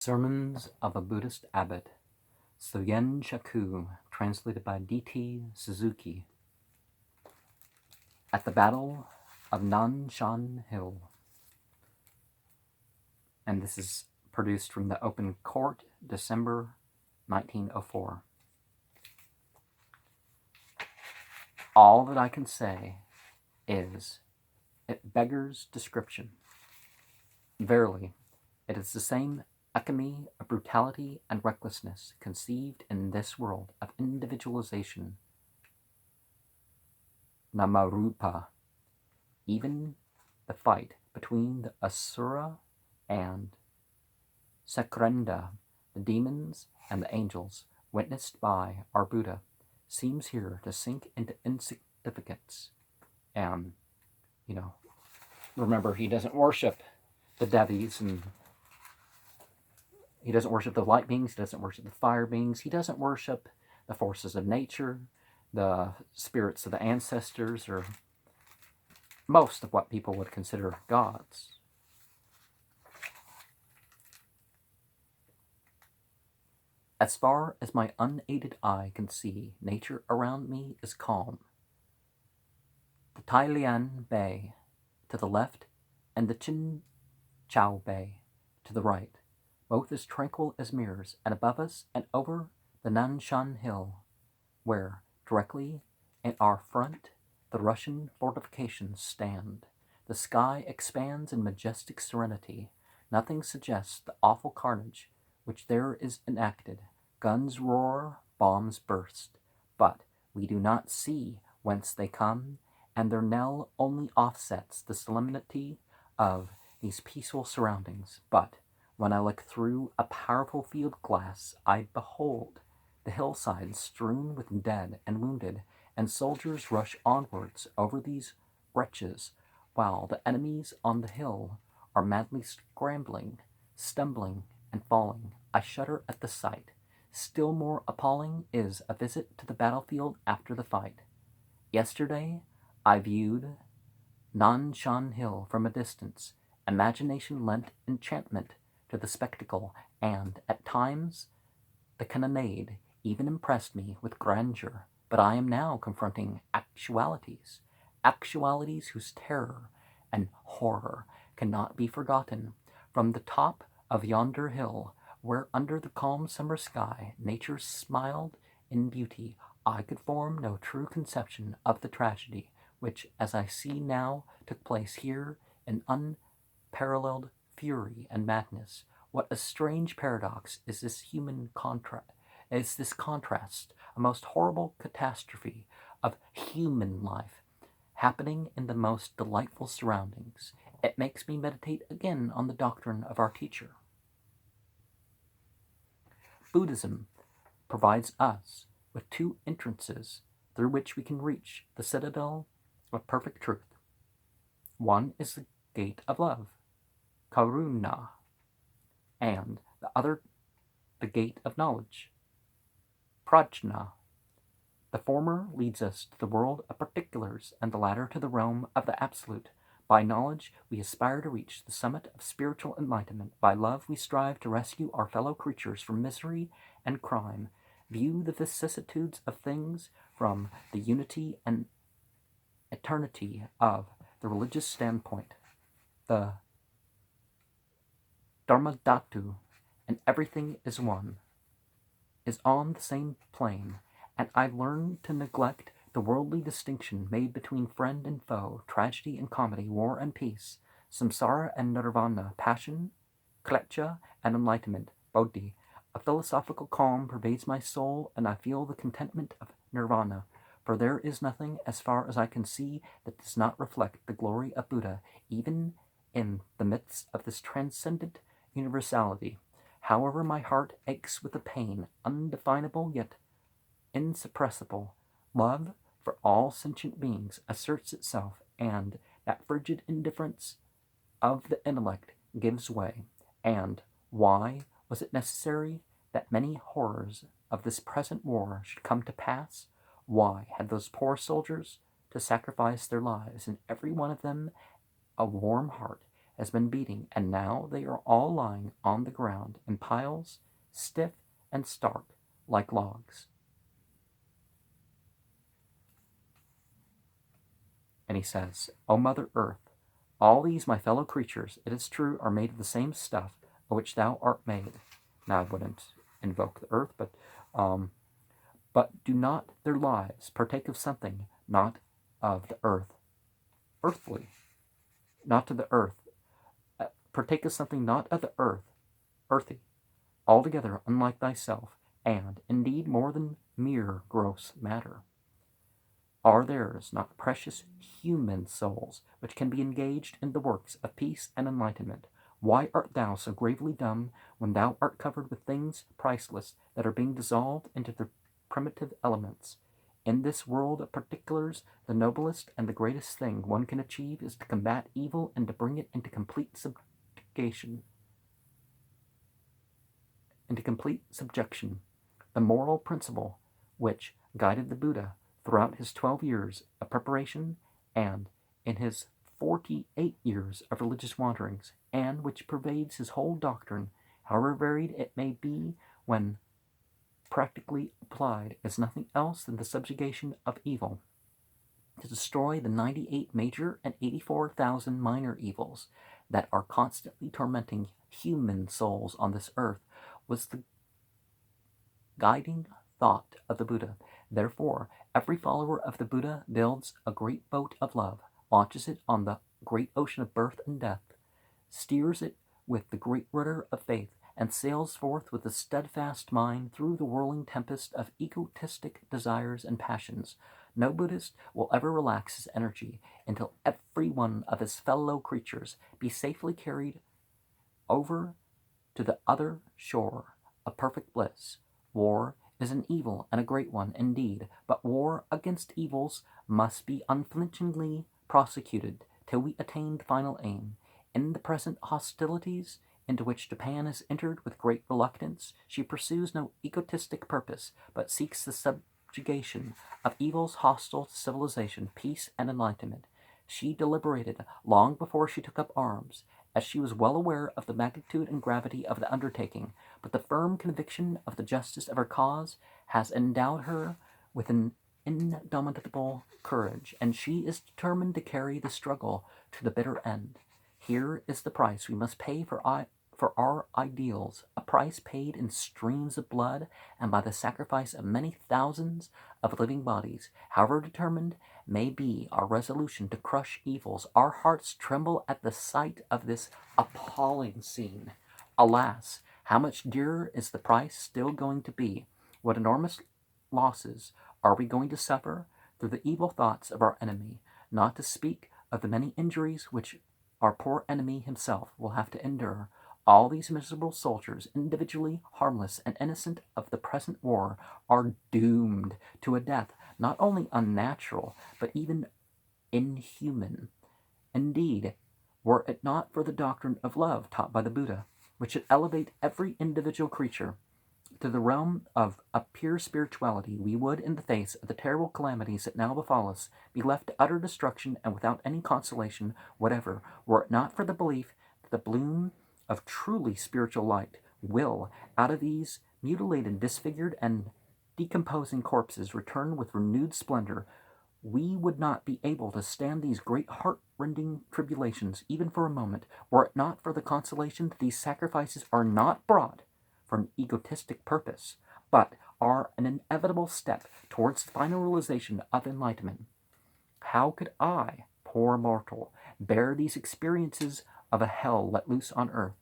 Sermons of a Buddhist Abbot, Soyen Shaku, translated by D.T. Suzuki. At the Battle of Nan-Shan Hill. And this is produced from the Open Court, December 1904. All that I can say is, it beggars description. Verily, it is the same alchemy of brutality and recklessness conceived in this world of individualization, Namarupa. Even the fight between the Asura and Sakrenda, the demons and the angels, witnessed by our Buddha, seems here to sink into insignificance. And, remember, he doesn't worship the Devis, and he doesn't worship the light beings, he doesn't worship the fire beings, he doesn't worship the forces of nature, the spirits of the ancestors, or most of what people would consider gods. As far as my unaided eye can see, nature around me is calm. The Tailian Bay to the left and the Chin Chao Bay to the right, both as tranquil as mirrors, and above us and over the Nan-Shan hill, where, directly in our front, the Russian fortifications stand. The sky expands in majestic serenity. Nothing suggests the awful carnage which there is enacted. Guns roar, bombs burst, but we do not see whence they come, and their knell only offsets the solemnity of these peaceful surroundings. But when I look through a powerful field glass, I behold the hillsides strewn with dead and wounded, and soldiers rush onwards over these wretches, while the enemies on the hill are madly scrambling, stumbling, and falling. I shudder at the sight. Still more appalling is a visit to the battlefield after the fight. Yesterday, I viewed Nan-Shan Hill from a distance. Imagination lent enchantment to the spectacle, and, at times, the cannonade even impressed me with grandeur. But I am now confronting actualities whose terror and horror cannot be forgotten. From the top of yonder hill, where under the calm summer sky nature smiled in beauty, I could form no true conception of the tragedy which, as I see now, took place here in unparalleled fury and madness. What a strange paradox is this contrast, a most horrible catastrophe of human life, happening in the most delightful surroundings. It makes me meditate again on the doctrine of our teacher. Buddhism provides us with two entrances through which we can reach the citadel of perfect truth. One is the gate of love, karuna, and the other the gate of knowledge, prajna. The former leads us to the world of particulars, and the latter to the realm of the absolute. By knowledge, we aspire to reach the summit of spiritual enlightenment. By love, we strive to rescue our fellow creatures from misery and crime. View the vicissitudes of things from the unity and eternity of the religious standpoint. The Dharmadhatu, and everything is one, is on the same plane, and I learned to neglect the worldly distinction made between friend and foe, tragedy and comedy, war and peace, samsara and nirvana, passion, klecha, and enlightenment, bodhi. A philosophical calm pervades my soul, and I feel the contentment of nirvana, for there is nothing, as far as I can see, that does not reflect the glory of Buddha, even in the midst of this transcendent universality. However, my heart aches with a pain, undefinable yet insuppressible. Love for all sentient beings asserts itself, and that frigid indifference of the intellect gives way. And why was it necessary that many horrors of this present war should come to pass? Why had those poor soldiers to sacrifice their lives, and every one of them a warm heart, has been beating, and now they are all lying on the ground in piles, stiff and stark like logs. And he says, O Mother Earth, all these my fellow creatures, it is true, are made of the same stuff of which thou art made. Now I wouldn't invoke the earth, but do not their lives partake of something not of the earth, earthly, not to the earth, partake of something not of the earth, earthy, altogether unlike thyself, and indeed more than mere gross matter. Are theirs not precious human souls, which can be engaged in the works of peace and enlightenment? Why art thou so gravely dumb when thou art covered with things priceless that are being dissolved into the primitive elements? In this world of particulars, the noblest and the greatest thing one can achieve is to combat evil and to bring it into complete subjection. The moral principle which guided the Buddha throughout his 12 years of preparation and in his 48 years of religious wanderings, and which pervades his whole doctrine, however varied it may be when practically applied, is nothing else than the subjugation of evil, to destroy the 98 major and 84,000 minor evils that are constantly tormenting human souls on this earth, was the guiding thought of the Buddha. Therefore, every follower of the Buddha builds a great boat of love, launches it on the great ocean of birth and death, steers it with the great rudder of faith, and sails forth with a steadfast mind through the whirling tempest of egotistic desires and passions. No Buddhist will ever relax his energy until every one of his fellow creatures be safely carried over to the other shore of perfect bliss. War is an evil and a great one indeed, but war against evils must be unflinchingly prosecuted till we attain the final aim. In the present hostilities, into which Japan has entered with great reluctance, she pursues no egotistic purpose, but seeks the subjugation of evils hostile to civilization, peace, and enlightenment. She deliberated long before she took up arms, as she was well aware of the magnitude and gravity of the undertaking, but the firm conviction of the justice of her cause has endowed her with an indomitable courage, and she is determined to carry the struggle to the bitter end. Here is the price we must pay for our ideals, a price paid in streams of blood and by the sacrifice of many thousands of living bodies. However determined may be our resolution to crush evils, our hearts tremble at the sight of this appalling scene. Alas, how much dearer is the price still going to be? What enormous losses are we going to suffer through the evil thoughts of our enemy, not to speak of the many injuries which our poor enemy himself will have to endure. All these miserable soldiers, individually harmless and innocent of the present war, are doomed to a death not only unnatural, but even inhuman. Indeed, were it not for the doctrine of love taught by the Buddha, which should elevate every individual creature to the realm of a pure spirituality, we would, in the face of the terrible calamities that now befall us, be left to utter destruction and without any consolation whatever, were it not for the belief that the bloom of truly spiritual light will, out of these mutilated, disfigured, and decomposing corpses, return with renewed splendor. We would not be able to stand these great heart-rending tribulations even for a moment, were it not for the consolation that these sacrifices are not brought from egotistic purpose, but are an inevitable step towards the final realization of enlightenment. How could I, poor mortal, bear these experiences of a hell let loose on earth?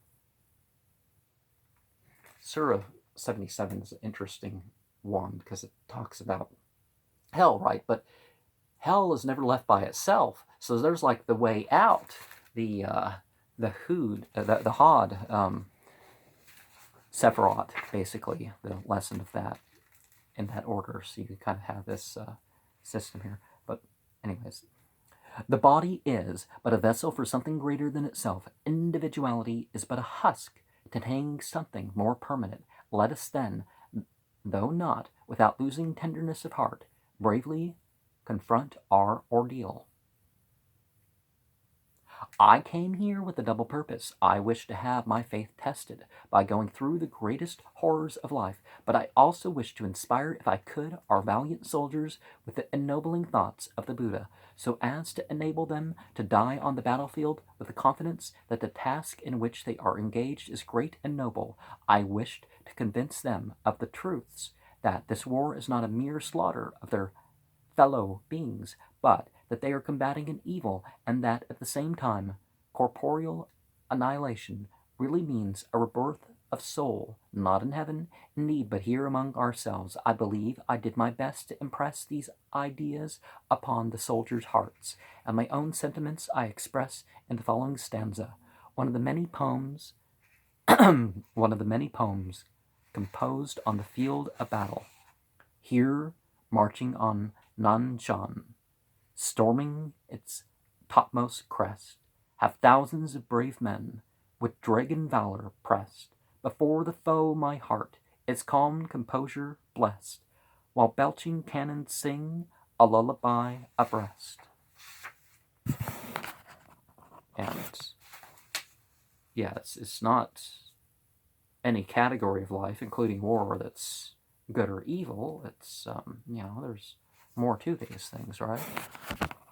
Surah 77 is an interesting one because it talks about hell, right? But hell is never left by itself. So there's like the way out, the Hod, Sephiroth, basically, the lesson of that in that order. So you kind of have this system here. But anyways, the body is but a vessel for something greater than itself. Individuality is but a husk containing something more permanent. Let us then, though not without losing tenderness of heart, bravely confront our ordeal. I came here with a double purpose. I wish to have my faith tested by going through the greatest horrors of life, but I also wish to inspire, if I could, our valiant soldiers with the ennobling thoughts of the Buddha, so as to enable them to die on the battlefield with the confidence that the task in which they are engaged is great and noble. I wished to convince them of the truths that this war is not a mere slaughter of their fellow beings, but that they are combating an evil, and that at the same time, corporeal annihilation really means a rebirth of soul, not in heaven, indeed, but here among ourselves. I believe I did my best to impress these ideas upon the soldiers' hearts, and my own sentiments I express in the following stanza, one of the many poems, one of the many poems composed on the field of battle. Here, marching on Nan-Shan, storming its topmost crest, have thousands of brave men, with dragon valor pressed, before the foe my heart, its calm composure blessed, while belching cannons sing a lullaby abreast. And yeah, it's not any category of life, including war, that's good or evil. It's, there's more to these things, right?